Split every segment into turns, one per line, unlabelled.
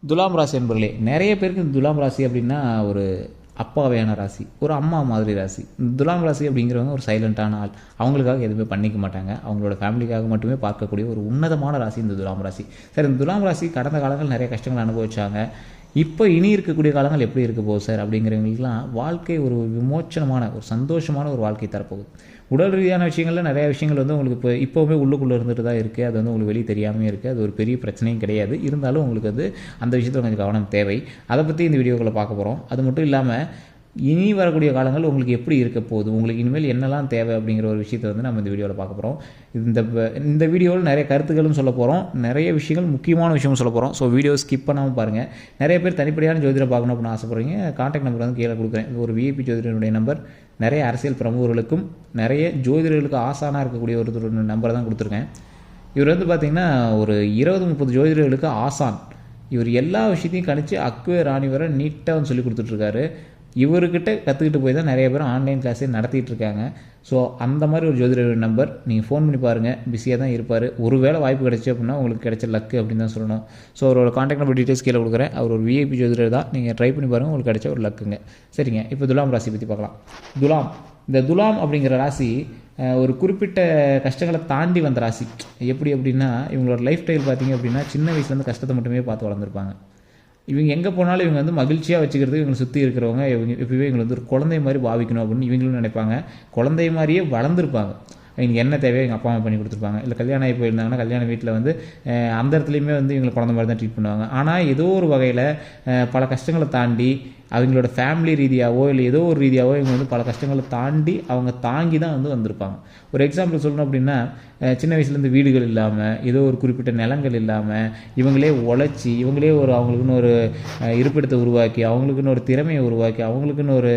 துலாம் ராசி என்பர்களே, நிறைய பேருக்கு இந்த துலாம் ராசி அப்படின்னா ஒரு அப்பாவையான ராசி, ஒரு அம்மா மாதிரி ராசி. இந்த துலாம் ராசி அப்படிங்கிறவங்க ஒரு சைலண்ட்டான ஆள். அவங்களுக்காக எதுவுமே பண்ணிக்க மாட்டாங்க. அவங்களோட ஃபேமிலிக்காக மட்டுமே பார்க்கக்கூடிய ஒரு உன்னதமான ராசி இந்த துலாம் ராசி. சரி, இந்த துலாம் ராசி கடந்த காலங்கள் நிறைய கஷ்டங்கள் அனுபவிச்சாங்க. இப்போ இனி இருக்கக்கூடிய காலங்கள் எப்படி இருக்க போகுது சார் அப்படிங்கிறவங்களுக்குலாம் வாழ்க்கை ஒரு விமோச்சனமான ஒரு சந்தோஷமான ஒரு வாழ்க்கை தரப்போகுது. உடல் ரீதியான விஷயங்களில் நிறைய விஷயங்கள் வந்து உங்களுக்கு இப்போவுமே உள்ளுக்குள்ளே இருந்துட்டு தான் இருக்குது. அது வந்து உங்களுக்கு வெளியே தெரியாமல் இருக்குது. அது ஒரு பெரிய பிரச்சனையும் கிடையாது. இருந்தாலும் உங்களுக்கு வந்து அந்த விஷயத்தில் கொஞ்சம் கவனம் தேவை. அதை பற்றி இந்த வீடியோக்களை பார்க்க போகிறோம். அது மட்டும் இல்லாமல் இனி வரக்கூடிய காலங்கள் உங்களுக்கு எப்படி இருக்க போகுது, உங்களுக்கு இனிமேல் என்னெல்லாம் தேவை அப்படிங்கிற ஒரு விஷயத்தை வந்து நம்ம இந்த வீடியோவில் பார்க்க போகிறோம். இந்த வீடியோவில் நிறைய கருத்துக்களும் சொல்ல போகிறோம், நிறைய விஷயங்கள் முக்கியமான விஷயமும் சொல்ல போகிறோம். ஸோ வீடியோ ஸ்கிப் பண்ணாமல் பாருங்கள். நிறைய பேர் தனிப்படையான ஜோதிடரை பார்க்கணும் அப்படின்னு ஆசைப்படுறீங்க. கான்டாக்ட் நம்பர் வந்து கீழே கொடுக்குறேன். ஒரு விஐபி ஜோதிடருடைய நம்பர். நிறைய அரசியல் பிரமுகர்களுக்கும் நிறைய ஜோதிடர்களுக்கு ஆசானாக இருக்கக்கூடிய ஒரு நம்பரை தான் கொடுத்துருக்கேன். இவர் வந்து பார்த்திங்கன்னா ஒரு 20-30 ஜோதிடர்களுக்கு ஆசான். இவர் எல்லா விஷயத்தையும் கணிச்சு அக்குவே ராணி வர நீட்டாக வந்து சொல்லி கொடுத்துட்ருக்காரு. இவர்கிட்ட கற்றுக்கிட்டு போய் தான் நிறைய பேர் ஆன்லைன் கிளாஸே நடத்திட்டு இருக்காங்க. ஸோ அந்த மாதிரி ஒரு ஜோதிடர் நம்பர் நீங்கள் ஃபோன் பண்ணி பாருங்கள். பிஸியாக தான் இருப்பார். ஒரு வேளை வாய்ப்பு கிடைச்சி அப்படின்னா உங்களுக்கு கிடைச்ச லக்கு அப்படின்னு தான் சொல்லணும். ஸோ அவரோட கான்டாக்ட் நம்பர் டீட்டெயில்ஸ் கீழே கொடுக்குறேன். அவர் ஒரு விஐபி ஜோதிடர் தான். நீங்கள் ட்ரை பண்ணி பாருங்கள், உங்களுக்கு கிடைச்ச ஒரு லக்குங்க. சரிங்க, இப்போ துலாம் ராசி பற்றி பார்க்கலாம். இந்த துலாம் அப்படிங்கிற ராசி ஒரு குறிப்பிட்ட கஷ்டங்களை தாண்டி வந்த ராசி. எப்படி அப்படின்னா, இவங்களோட லைஃப் ஸ்டைல் பார்த்திங்க அப்படின்னா சின்ன வயசுலேருந்து கஷ்டத்தை மட்டுமே பார்த்து வளர்ந்துருப்பாங்க. இவங்க எங்கே போனாலும் இவங்க வந்து மகிழ்ச்சியாக வச்சுக்கிறதுக்கு இவங்களை சுற்றி இருக்கிறவங்க எப்பவுமே இவங்களை வந்து ஒரு குழந்தை மாதிரி பாவிக்கணும் அப்படின்னு இவங்களும் நினைப்பாங்க. குழந்தை மாதிரியே வளர்ந்துருப்பாங்க. இவங்க என்ன தேவையோ எங்கள் அப்பா அம்மா பண்ணி கொடுத்துருப்பாங்க. இல்லை கல்யாணம் ஆகி போயிருந்தாங்கன்னா கல்யாண வீட்டில் வந்து அந்த இடத்துலையுமே வந்து இவங்களை குழந்தை மாதிரி தான் ட்ரீட் பண்ணுவாங்க. ஆனால் ஏதோ ஒரு வகையில் பல கஷ்டங்களை தாண்டி அவங்களோட ஃபேமிலி ரீதியாகவோ இல்லை ஏதோ ஒரு ரீதியாகவோ இவங்க வந்து பல கஷ்டங்களை தாண்டி அவங்க தாங்கி தான் வந்து வந்திருப்பாங்க. ஒரு எக்ஸாம்பிள் சொல்லணும் அப்படின்னா, சின்ன வயசுலேருந்து வீடுகள் இல்லாமல், ஏதோ ஒரு குறிப்பிட்ட நிலங்கள் இல்லாமல், இவங்களே உழைச்சி இவங்களே ஒரு அவங்களுக்குன்னு ஒரு இருப்பிடத்தை உருவாக்கி, அவங்களுக்குன்னு ஒரு திறமையை உருவாக்கி, அவங்களுக்குன்னு ஒரு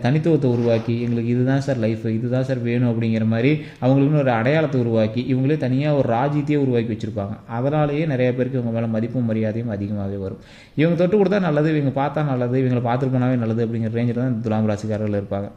தனித்துவத்தை உருவாக்கி, எங்களுக்கு இதுதான் சார் லைஃப், இதுதான் சார் வேணும் அப்படிங்கிற மாதிரி அவங்களுக்குன்னு ஒரு அடையாளத்தை உருவாக்கி, இவங்களே தனியாக ஒரு ராஜ்யத்தையே உருவாக்கி வச்சுருப்பாங்க. அதனாலேயே நிறைய பேருக்கு இவங்க மேலே மதிப்பும் மரியாதையும் அதிகமாகவே வரும். இவங்க தொட்டு கொடுத்தா நல்லது, இவங்க பார்த்தா நல்லது, இவங்களை பார்த்துட்டு போனாவே நல்லது அப்படிங்கிற ரேஞ்சில் தான் இந்த துலாம் ராசிக்காரர்கள் இருப்பாங்க.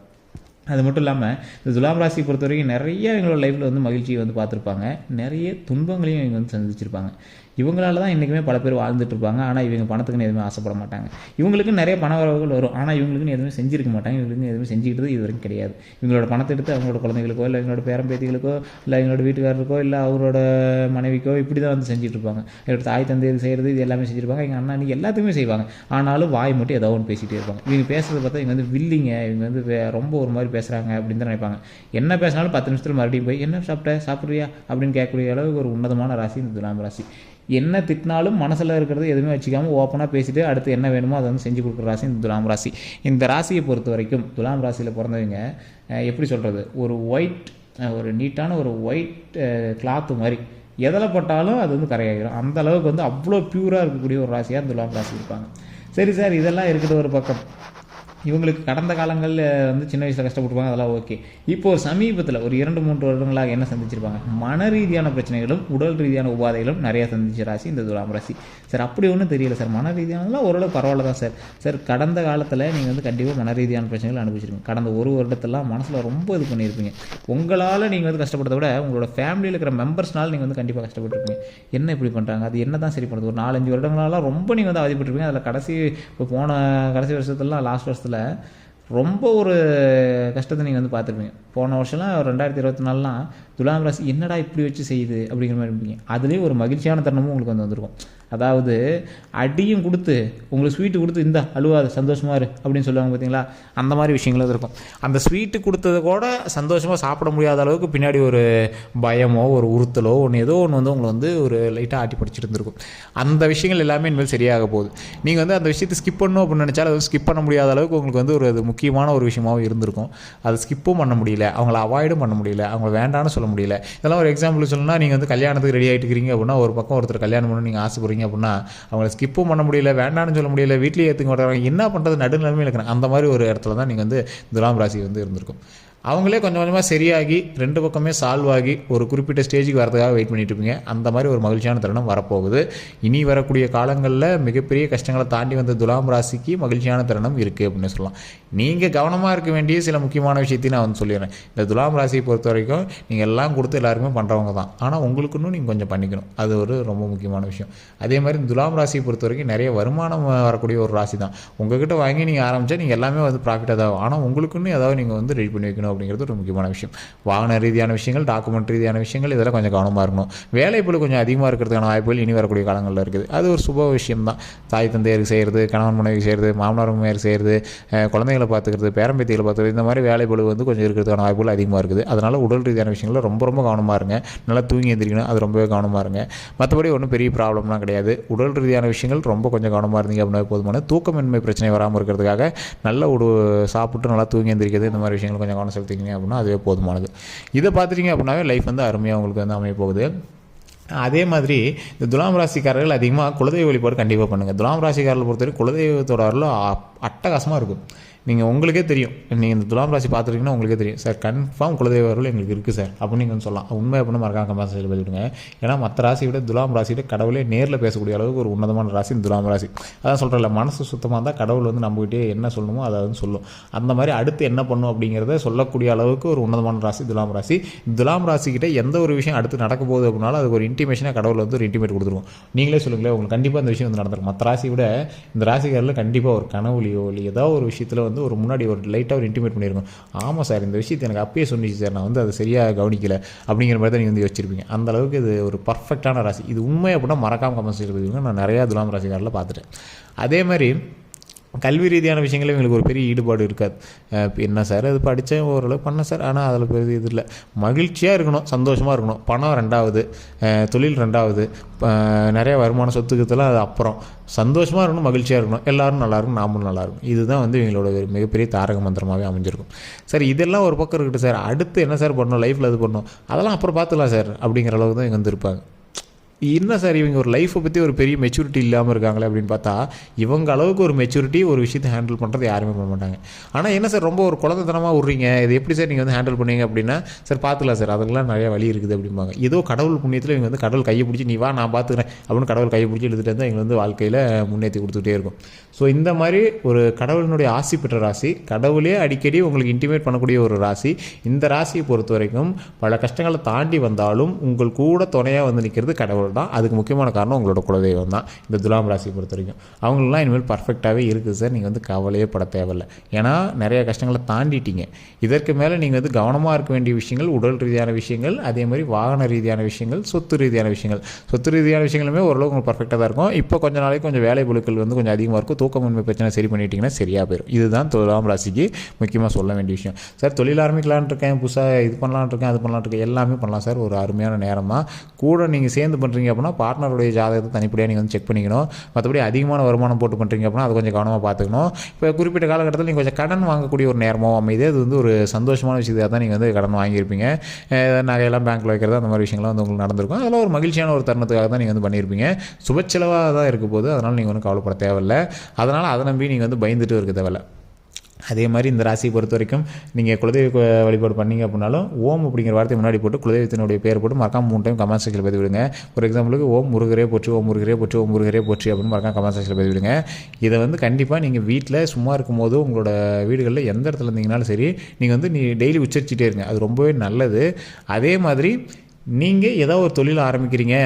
அது மட்டும் இல்லாமல் இந்த துலாம் ராசி பொறுத்த வரைக்கும் நிறைய இவங்களோட லைஃப்பில் வந்து மகிழ்ச்சியை வந்து பார்த்துருப்பாங்க. நிறைய துன்பங்களையும் இவங்க வந்து சந்திச்சிருப்பாங்க. இவங்களால தான் இன்றைக்குமே பல பேர் வாழ்ந்துட்டு இருப்பாங்க. ஆனால் இவங்க பணத்துக்குன்னு எதுவுமே ஆசைப்பட மாட்டாங்க. இவங்களுக்கு நிறைய பண வரவுகள் வரும். ஆனால் இவங்களுக்குன்னு எதுவுமே செஞ்சிருக்க மாட்டாங்க. இவங்களுக்கு எதுவுமே செஞ்சுக்கிட்டது இது வரைக்கும் கிடையாது. இவங்களோட பணத்தை எடுத்து அவங்களோட குழந்தைகளுக்கோ இல்லை இவங்களோட பேரம்பேத்திகளுக்கோ இல்லை இவங்களோட வீட்டுக்காரருக்கோ இல்லை அவரோட மனைவிக்கோ இப்படி தான் வந்து செஞ்சுட்டு இருப்பாங்க. இவரோட தாய் தந்தை செய்கிறது இது எல்லாமே செஞ்சுருப்பாங்க. எங்கள் அண்ணா நீ எல்லாத்தையுமே செய்வாங்க. ஆனாலும் வாய் மட்டும் ஏதோ ஒன்று பேசிகிட்டே இருப்பாங்க. இவங்க பேசுகிறத பார்த்தா இவங்க வந்து வில்லிங்க, இவங்க வந்து ரொம்ப ஒரு மாதிரி பேசுகிறாங்க அப்படின்னு தான் நினைப்பாங்க. என்ன பேசினாலும் 10 நிமிஷத்தில் மறுபடியும் போய் என்ன சாப்பிட்றியா அப்படின்னு கேட்கக்கூடிய அளவுக்கு ஒரு உன்னதமான ராசி இந்த துலாம் ராசி. என்ன திட்டினாலும் மனசில் இருக்கிறது எதுவுமே வச்சுக்காமல் ஓப்பனாக பேசிட்டு அடுத்து என்ன வேணுமோ அதை வந்து செஞ்சு கொடுக்குற ராசி இந்த துலாம் ராசி. இந்த ராசியை பொறுத்த வரைக்கும் துலாம் ராசியில் பிறந்தவங்க எப்படி சொல்கிறது, ஒரு நீட்டான ஒரு ஒயிட் கிளாத்து மாதிரி எதில் பட்டாலும் அது வந்து கரையாகிடும். அந்த அளவுக்கு வந்து அவ்வளோ பியூராக இருக்கக்கூடிய ஒரு ராசியாக இந்த துலாம் ராசி இருப்பாங்க. சரி சார், இதெல்லாம் இருக்கிற ஒரு பக்கம். இவங்களுக்கு கடந்த காலங்களில் வந்து சின்ன வயசில் கஷ்டப்பட்டுருப்பாங்க, அதெல்லாம் ஓகே. இப்போ ஒரு சமீபத்தில் ஒரு 2-3 வருடங்களாக என்ன சந்திச்சிருப்பாங்க, மன ரீதியான பிரச்சனைகளும் உடல் ரீதியான உபாதைகளும் நிறையா சந்திச்ச ராசி இந்த துலாம் ராசி. சார் அப்படி ஒன்றும் தெரியல சார், மன ரீதியானலாம் ஓரளவு பரவாயில்ல தான் சார். சார் கடந்த காலத்தில் நீங்கள் வந்து கண்டிப்பாக மன ரீதியான பிரச்சனைகள் அனுபவிச்சிருக்கீங்க. கடந்த ஒரு வருடத்தெல்லாம் மனசில் ரொம்ப இது பண்ணியிருப்பீங்க. உங்களால் நீங்கள் வந்து கஷ்டப்படுறத விட உங்களோட ஃபேமிலியில் இருக்கிற மெம்பர்ஸ்னால் நீங்கள் வந்து கண்டிப்பாக கஷ்டப்பட்டுருப்பீங்க. என்ன இப்படி பண்ணுறாங்க, அது என்ன தான் சரி பண்ணுறது. ஒரு 4-5 வருடங்களாலாம் ரொம்ப நீங்கள் வந்து அவதிப்பட்டிருப்பீங்க. அதில் கடைசி வருஷத்துலாம் லாஸ்ட் வருஷத்தில் ரொம்ப ஒரு கஷ்டத்தை நீங்கள் வந்து பார்த்துருப்பீங்க. போன வருஷம்லாம் 2024லாம் துலாம் ராசி என்னடா இப்படி வச்சு செய்யுது அப்படிங்கிற மாதிரி இருப்பீங்க. அதுலேயும் ஒரு மகிழ்ச்சியான தருணமும் உங்களுக்கு வந்து வந்திருக்கும். அதாவது அடியும் கொடுத்து உங்களுக்கு ஸ்வீட்டு கொடுத்து இந்த அழுவாத சந்தோஷமாக இரு அப்படின்னு சொல்லுவாங்க பார்த்தீங்களா, அந்த மாதிரி விஷயங்களும் இருக்கும். அந்த ஸ்வீட்டு கொடுத்ததை கூட சந்தோஷமாக சாப்பிட முடியாத அளவுக்கு பின்னாடி ஒரு பயமோ ஒரு உறுத்தலோ ஏதோ ஒன்று வந்து உங்களை வந்து ஒரு லைட்டாக ஆட்டி படிச்சுட்டு இருந்திருக்கும். அந்த விஷயங்கள் எல்லாமே இனிமேல் சரியாக போகுது. நீங்கள் வந்து அந்த விஷயத்தை ஸ்கிப் பண்ணணும் அப்படின்னு நினச்சாலும் அது ஸ்கிப் பண்ண முடியாத அளவுக்கு உங்களுக்கு வந்து அது முக்கியமான ஒரு விஷயமாகவும் இருந்திருக்கும். அது ஸ்கிப்பும் பண்ண முடியல, அவங்கள அவாய்டும் பண்ண முடியல, அவங்கள வேண்டான்னு சொல்ல முடியல. இதெல்லாம் ஒரு எக்ஸாம்பிள் சொல்லணும்னா, நீங்கள் வந்து கல்யாணத்துக்கு ரெடி ஆகிட்டு இருக்கிறீங்க அப்படின்னா, ஒரு பக்கம் ஒருத்தர் கல்யாணம் பண்ணணும் நீங்கள் ஆசைப்படுறீங்க அப்படின்னா அவங்கள ஸ்கிப்பும் பண்ண முடியல, வேண்டான்னு சொல்ல முடியல, வீட்லேயே ஏற்றுக்க மாட்டாங்க, என்ன பண்ணுறது நடுநிலைமையில் இருக்கிறாங்க. அந்த மாதிரி ஒரு இடத்துல தான் நீங்கள் வந்து துலாம் ராசி வந்து இருந்திருக்கும். அவங்களே கொஞ்சம் கொஞ்சமாக சரியாகி 2 பக்கமே சால்வ் ஆகி ஒரு குறிப்பிட்ட ஸ்டேஜுக்கு வரதுக்காக வெயிட் பண்ணிட்டு இருப்பீங்க. அந்த மாதிரி ஒரு மகிழ்ச்சியான தருணம் வரப்போகுது. இனி வரக்கூடிய காலங்களில் மிகப்பெரிய கஷ்டங்களை தாண்டி வந்த துலாம் ராசிக்கு மகிழ்ச்சியான தருணம் இருக்குது அப்படின்னு சொல்லலாம். நீங்கள் கவனமாக இருக்க வேண்டிய சில முக்கியமான விஷயத்தையும் நான் வந்து சொல்லிடுறேன். இந்த துலாம் ராசியை பொறுத்த வரைக்கும் நீங்கள் எல்லாம் கொடுத்து எல்லாருக்குமே பண்ணுறவங்க தான். ஆனால் உங்களுக்குன்னு நீங்கள் கொஞ்சம் பண்ணிக்கணும். அது ஒரு ரொம்ப முக்கியமான விஷயம். அதே மாதிரி துலாம் ராசியை பொறுத்த வரைக்கும் நிறைய வருமானம் வரக்கூடிய ஒரு ராசி தான். உங்கள்கிட்ட வாங்கி நீங்கள் ஆரம்பித்தா நீங்கள் எல்லாமே வந்து ப்ராஃபிட்டாக தான் ஆகும். ஆனால் உங்களுக்குன்னு ஏதாவது நீங்கள் வந்து ரெடி பண்ணி வைக்கணும் அப்படிங்கிறது ஒரு முக்கியமான விஷயம். வாகன ரீதியான விஷயங்கள், டாக்குமெண்ட் ரீதியான விஷயங்கள், இதெல்லாம் கொஞ்சம் கவனமாக இருக்கணும். வேலைப்பளு கொஞ்சம் அதிகமாக இருக்கிறதுக்கான வாய்ப்புகள் இனி வரக்கூடிய காலங்களில் இருக்குது. அது ஒரு சுப விஷயம் தான். தாய் தந்தையருக்கு செய்கிறது, கணவன் மனைவி செய்கிறது, மாமனார் மாமியார் செய்கிறது, குழந்தைகளை பார்த்துக்கிறது, பேரம்பேத்திகளை பார்த்துக்கிறது, இந்த மாதிரி வேலைப்பளு வந்து கொஞ்சம் இருக்கிறதுக்கான வாய்ப்புகள் அதிகமாக இருக்குது. அதனால் உடல் ரீதியான விஷயங்களில் ரொம்ப ரொம்ப கவனமாக இருங்க. நல்லா தூங்கி எந்திரிக்கணும், அது ரொம்பவே கவனமாக இருங்க. மற்றபடி ஒன்றும் பெரிய ப்ராப்ளம்லாம் கிடையாது. உடல் ரீதியான விஷயங்கள் ரொம்ப கொஞ்சம் கவனமாக இருந்தீங்க அப்படின்னா போதுமான. தூக்கமின்மை பிரச்சனை வராமல் இருக்கிறதுக்காக நல்ல சாப்பிட்டு நல்லா தூங்கி எந்திரிக்கிறது, இந்த மாதிரி விஷயங்கள் கொஞ்சம் கவனம் செலுத்திக்கிங்க அப்படின்னா அதுவே போதுமானது. இதை பார்த்துட்டிங்க அப்படின்னாவே லைஃப் வந்து அருமையாக உங்களுக்கு வந்து அமைய போகுது. அதே மாதிரி இந்த துலாம் ராசிக்காரர்கள் அதிகமாக குலதெய்வ வழிபாடு கண்டிப்பாக பண்ணுங்கள். துலாம் ராசிக்காரர்களை பொறுத்தவரை குலதெய்வத்தோட அருள் அட்டகாசமாக இருக்கும். நீங்கள் உங்களுக்கே தெரியும். நீங்கள் இந்த துலாம் ராசி பார்த்துருக்கீங்கன்னா உங்களுக்கே தெரியும், சார் கன்ஃபார்ம் குலதெய்வ அருள் எங்களுக்கு இருக்குது சார் அப்படின்னு நீங்கள் சொல்லலாம். உண்மை அப்படின்னு மறக்காம கமெண்ட் செக்ஷனில் பதிவிடுங்க. ஏன்னா மற்ற ராசியை விட துலாம் ராசியோட கடவுளே நேரில் பேசக்கூடிய அளவுக்கு ஒரு உன்னதமான ராசி இந்த துலாம் ராசி. அதான் சொல்கிறேன், மனசு சுத்தமாக இருந்தால் கடவுள் வந்து நம்மகிட்டே என்ன சொல்லணுமோ அதை வந்து சொல்லும். அந்த மாதிரி அடுத்து என்ன பண்ணும் அப்படிங்கிறத சொல்லக்கூடிய அளவுக்கு ஒரு உன்னதமான ராசி துலாம் ராசி. துலாம் ராசிக்கிட்ட எந்த ஒரு விஷயம் அடுத்து நடக்க போகுது அப்படின்னாலும் அதுக்கு ஒரு இன்டிமேஷனாக கடவுள் வந்து ஒரு இன்டிமேட் கொடுத்துருவோம். நீங்களே சொல்லுங்களேன், உங்களுக்கு கண்டிப்பாக அந்த விஷயம் வந்து நடந்திருக்கும். மற்ற ராசியை விட இந்த ராசிக்காரில் கண்டிப்பாக ஒரு கனவுலையோ இல்லை ஏதாவது ஒரு விஷயத்தில் வந்து ஒரு முன்னாடி ஒரு லைட்டாக ஒரு இன்டிமேட் பண்ணியிருக்கோம். ஆமாம் சார், இந்த விஷயத்தை எனக்கு அப்பயே சொன்னிச்சு சார், நான் வந்து அதை சரியாக கவனிக்கலை அப்படிங்கிற மாதிரி தான் நீங்கள் வந்து யோசிச்சிருப்பீங்க. அந்த அளவுக்கு இது ஒரு பர்ஃபெக்டான ராசி. இது உண்மை அப்படின்னா மறக்காமல் கமெண்ட் செய்யறதுக்கு நான் நிறையா துலாம் ராசிக்காரில் பார்த்துட்டேன். அதே மாதிரி கல்வி ரீதியான விஷயங்களும் எங்களுக்கு ஒரு பெரிய ஈடுபாடு இருக்காது. என்ன சார் அது படித்தேன், ஓரளவு பண்ணேன் சார், ஆனால் அதில் பெரிய இது இல்லை. மகிழ்ச்சியாக இருக்கணும், சந்தோஷமாக இருக்கணும். பணம் 2வது, தொழில் 2வது, நிறைய வருமான சொத்துக்கத்தெல்லாம் அது அப்புறம். சந்தோஷமாக இருக்கணும், மகிழ்ச்சியாக இருக்கணும், எல்லோரும் நல்லாயிருக்கும், நாமளும் நல்லாயிருக்கும். இதுதான் வந்து எங்களோட மிகப்பெரிய தாரக மந்திரமாகவே அமைஞ்சிருக்கும். சார் இதெல்லாம் ஒரு பக்கம் இருக்கட்டும் சார், அடுத்து என்ன சார் பண்ணணும், லைஃப்பில் அது பண்ணணும், அதெல்லாம் அப்புறம் பார்த்துக்கலாம் சார் அப்படிங்கிற அளவுக்கு தான் இங்கே வந்து இருப்பாங்க. என்ன சார் இவங்க ஒரு லைஃப்பை பற்றி ஒரு பெரிய மெச்சூரிட்டி இல்லாமல் இருக்காங்களே அப்படின்னு பார்த்தா, இவங்க அளவுக்கு ஒரு மெச்சூரிட்டி ஒரு விஷயத்தை ஹேண்டில் பண்ணுறது யாருமே பண்ண மாட்டாங்க. ஆனால் என்ன சார் ரொம்ப ஒரு குழந்தைத்தனமாக விட்றீங்க, இது எப்படி சார் நீங்கள் வந்து ஹேண்டில் பண்ணீங்க அப்படின்னா, சார் பார்த்துக்கலாம் சார், அதுக்கெல்லாம் நிறைய வழி இருக்குது அப்படிம்பாங்க. ஏதோ கடவுள் புண்ணியத்தில் இவங்க வந்து கடவுள் கையை பிடிச்சி நீ வா நான் பார்த்துக்கிறேன் அப்படின்னு கடவுள் கையை பிடிச்சி எடுத்துகிட்டு வந்து எங்களை வந்து வாழ்க்கையில் முன்னேற்றி கொடுத்துக்கிட்டே இருக்கும். ஸோ இந்த மாதிரி ஒரு கடவுளினுடைய ஆசி பெற்ற ராசி, கடவுளே அடிக்கடி உங்களுக்கு இன்டிமேட் பண்ணக்கூடிய ஒரு ராசி. இந்த ராசியை பொறுத்த வரைக்கும் பல கஷ்டங்களை தாண்டி வந்தாலும் உங்கள் கூட துணையாக வந்து நிற்கிறது கடவுள் தான். அதுக்கு முக்கியமான காரணம் உங்களோட குலதெய்வம் தான். இந்த துலாம் ராசியை பொறுத்த வரைக்கும் அவங்களெலாம் இனிமேல் பர்ஃபெக்டாகவே இருக்குது சார், நீங்கள் வந்து கவலையே பட தேவையில்லை. ஏன்னா நிறைய கஷ்டங்களை தாண்டிட்டீங்க. இதற்கு மேலே நீங்கள் வந்து கவனமாக இருக்க வேண்டிய விஷயங்கள் உடல் ரீதியான விஷயங்கள், அதே மாதிரி வாகன ரீதியான விஷயங்கள், சொத்து ரீதியான விஷயங்கள். சொத்து ரீதியான விஷயங்களுமே ஓரளவுக்கு உங்களுக்கு பர்ஃபெக்டாக தான் இருக்கும். இப்போ கொஞ்ச நாளைக்கு கொஞ்சம் வேலை பொருட்கள் வந்து கொஞ்சம் அதிகமாக இருக்கும். தூக்கமின்மை பிரச்சனை சரி பண்ணிட்டீங்கன்னா சரியாக போயிடும். இதுதான் துலாம் ராசிக்கு முக்கியமாக சொல்ல வேண்டிய விஷயம். சார் தொழில் ஆரம்பிக்கலான்னு இருக்கேன், புதுசாக இது பண்ணலான்னு இருக்கேன், அது பண்ணலான்னு இருக்கேன், எல்லாமே பண்ணலாம் சார். ஒரு அருமையான நேரம் தான். கூட நீங்கள் சேர்ந்து பண்ணுறீங்க அப்படின்னா பார்ட்னருடைய ஜாதகத்தை தனிப்படியாக நீங்கள் வந்து செக் பண்ணிக்கணும். மற்றபடி அதிகமான வருமானம் போட்டு பண்ணுறீங்க அப்படின்னா அதை கொஞ்சம் கவனமாக பார்த்துக்கணும். இப்போ குறிப்பிட்ட காலகட்டத்தில் நீங்கள் கொஞ்சம் கடன் வாங்கக்கூடிய ஒரு நேரமோ அமைது, அது வந்து ஒரு சந்தோஷமான விஷயத்தாக தான் நீங்கள் வந்து கடன் வாங்கியிருப்பீங்க. நகையெல்லாம் பேங்க்கில் வைக்கிறது அந்த மாதிரி விஷயங்கள்லாம் வந்து உங்களுக்கு நடந்திருக்கும். அதெல்லாம் ஒரு மகிழ்ச்சியான ஒரு தருணத்துக்காக தான் நீங்கள் வந்து பண்ணியிருப்பீங்க. சுபச்செலவாக தான் இருக்க போது, அதனால் நீங்கள் ஒன்றும் கவலைப்பட தேவையில்லை. அதனால் அதை நம்பி நீங்கள் வந்து பயந்துட்டு இருக்க தேவையில்லை. அதே மாதிரி இந்த ராசியை பொறுத்த வரைக்கும் நீங்கள் குலதெய்வ வழிபாடு பண்ணிங்க அப்படின்னாலும் ஓம் அப்படிங்கிற வார்த்தையை முன்னாடி போட்டு குலதெய்வத்தினுடைய பேர் போட்டு மறக்காம 3 டைம் கமெண்ட் செக்ஷனில் பதிவிடுங்க. ஒரு எக்ஸாம்பிளுக்கு ஓம் முருகரே போற்றி, ஓம் முருகரே போற்றி, ஓம் முருகரே போற்றி அப்படின்னு மறக்காம கமெண்ட் செக்ஷனில் பதிவிடுங்க. இதை வந்து கண்டிப்பாக நீங்கள் வீட்டில் சும்மா இருக்கும்போது உங்களோட வீடுகளில் எந்த இடத்துல இருந்தீங்கனாலும் சரி நீங்கள் வந்து டெய்லி உச்சரிச்சுட்டே இருங்க. அது ரொம்பவே நல்லது. அதே மாதிரி நீங்கள் ஏதோ ஒரு தொழில் ஆரம்பிக்கிறீங்க,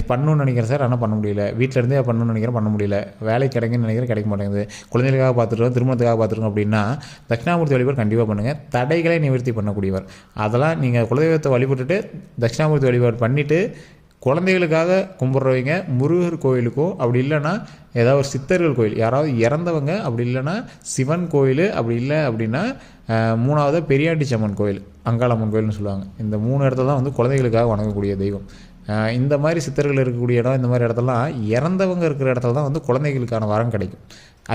பண்ணணும்னு நினைக்கிறேன் சார், ஆனால் பண்ண முடியல, வீட்டில் இருந்தே பண்ணணும்னு நினைக்கிறேன், பண்ண முடியல, வேலைக்கு கிடைக்குன்னு நினைக்கிறேன், கிடைக்க மாட்டேங்குது, குழந்தைகளுக்காக பார்த்துருக்கோம், திருமணத்துக்காக பார்த்துருக்கோம் அப்படின்னா தட்சிணாமூர்த்தி வழிபாடு கண்டிப்பாக பண்ணுங்கள். தடைகளை நிவர்த்தி பண்ணக்கூடியவர். அதெல்லாம் நீங்கள் குலதெய்வத்தை வழிபட்டுட்டு தட்சிணாமூர்த்தி வழிபாடு பண்ணிவிட்டு குழந்தைகளுக்காக கும்பிட்றவங்க முருகர் கோயிலுக்கோ, அப்படி இல்லைன்னா ஏதாவது ஒரு சித்தர்கள் கோயில், யாராவது இறந்தவங்க, அப்படி இல்லைன்னா சிவன் கோயில், அப்படி இல்லை அப்படின்னா 3வது பெரியாண்டிச்சம்மன் கோயில், அங்காளம்மன் கோயில்னு சொல்லுவாங்க. இந்த 3 இடத்துல தான் வந்து குழந்தைகளுக்காக வணங்கக்கூடிய தெய்வம். இந்த மாதிரி சித்தர்கள் இருக்கக்கூடிய இடம், இந்த மாதிரி இடத்துலலாம் இறந்தவங்க இருக்கிற இடத்துல தான் வந்து குழந்தைகளுக்கான வரம் கிடைக்கும்.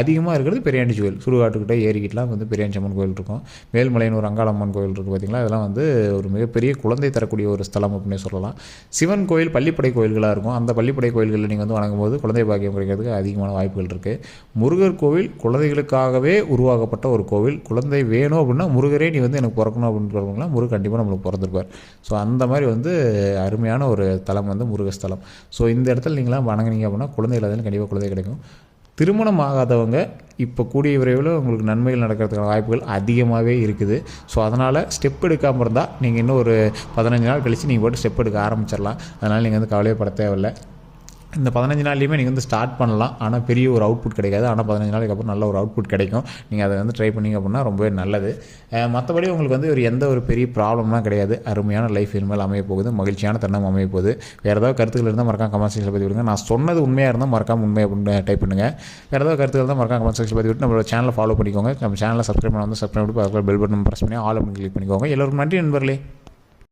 அதிகமாக இருக்கிறது பெரியாண்டி கோயில். சுடுகாட்டுக்கிட்ட ஏரிக்கிட்டலாம் வந்து பெரியாண்டி அம்மன் கோயில் இருக்கும். மேல்மலைன்னு ஒரு அங்காளம்மன் கோயில் இருக்குது பார்த்திங்களா. இதெல்லாம் வந்து ஒரு மிகப்பெரிய குழந்தை தரக்கூடிய ஒரு ஸ்தலம் அப்படின்னு சொல்லலாம். சிவன் கோயில் பள்ளிப்படை கோயில்களாக இருக்கும். அந்த பள்ளிப்படை கோயில்களில் நீங்கள் வந்து வணங்கும் போது குழந்தை பாக்கியம் கிடைக்கிறதுக்கு அதிகமான வாய்ப்புகள் இருக்குது. முருகர் கோவில் குழந்தைகளுக்காகவே உருவாக்கப்பட்ட ஒரு கோவில். குழந்தை வேணும் அப்படின்னா முருகரே நீ வந்து எனக்கு பிறக்கணும் அப்படின்னு சொல்லுவாங்களா, முருகர் கண்டிப்பாக நம்மளுக்கு பிறந்திருப்பார். ஸோ அந்த மாதிரி வந்து அருமையான ஒரு தலம் வந்து முருகஸ்தலம். ஸோ இந்த இடத்துல நீங்களாம் வணங்குனீங்க அப்படின்னா குழந்தை இல்லாதவங்க கண்டிப்பாக குழந்தை கிடைக்கும். திருமணம் ஆகாதவங்க இப்போ கூடிய விரைவில் உங்களுக்கு நன்மைகள் நடக்கிறதுக்கான வாய்ப்புகள் அதிகமாகவே இருக்குது. ஸோ அதனால் ஸ்டெப் எடுக்காமல் இருந்தால் நீங்கள் இன்னும் ஒரு 15 நாள் கழித்து நீங்கள் போட்டு ஸ்டெப் எடுக்க ஆரம்பிச்சிடலாம். அதனால் நீங்கள் வந்து கவலையப்பட தேவையில்லை. இந்த 15 நாள்லேயுமே நீங்கள் வந்து ஸ்டார்ட் பண்ணலாம். ஆனால் பெரிய ஒரு அவுட்புட் கிடைக்காது. ஆனால் 15 நாளைக்கு அப்புறம் நல்ல ஒரு அவுட்புட் கிடைக்கும். நீங்கள் அதை வந்து ட்ரை பண்ணிங்க அப்படின்னா ரொம்பவே நல்லது. மற்றபடி உங்களுக்கு வந்து எந்த ஒரு பெரிய ப்ராப்ளம்லாம் கிடையாது. அருமையான லைஃப் இனிமேல் அமைய போகுது. மகிழ்ச்சியான தருணம் அமைய போகுது. வேறு ஏதாவது கருத்துக்கள் இருந்தால் மறக்காம கமெண்ட் செக்ஷனில் பதிவு விடுங்க. நான் சொன்னது உண்மையாக இருந்தால் மறக்காம உண்மையை அப்படின்னு டைப் பண்ணுங்கள். வேறு ஏதாவது கருத்துக்கள் இருந்தால் மறக்காம கமெண்ட் செக்ஷனில் பதிவு விட்டு நம்மளோட சேனலை ஃபாலோ பண்ணிக்கோங்க. நம்ம சேனலை சப்ஸ்கிரைப் பண்ண வந்து சப்ஸ்கிரைப் பண்ணி பெல் பட்டன் ப்ரெஸ் பண்ணி ஆல் அப்படின்னு கிளிக் பண்ணிக்கோங்க. எல்லோருக்கும் நன்றி நண்பர்களே.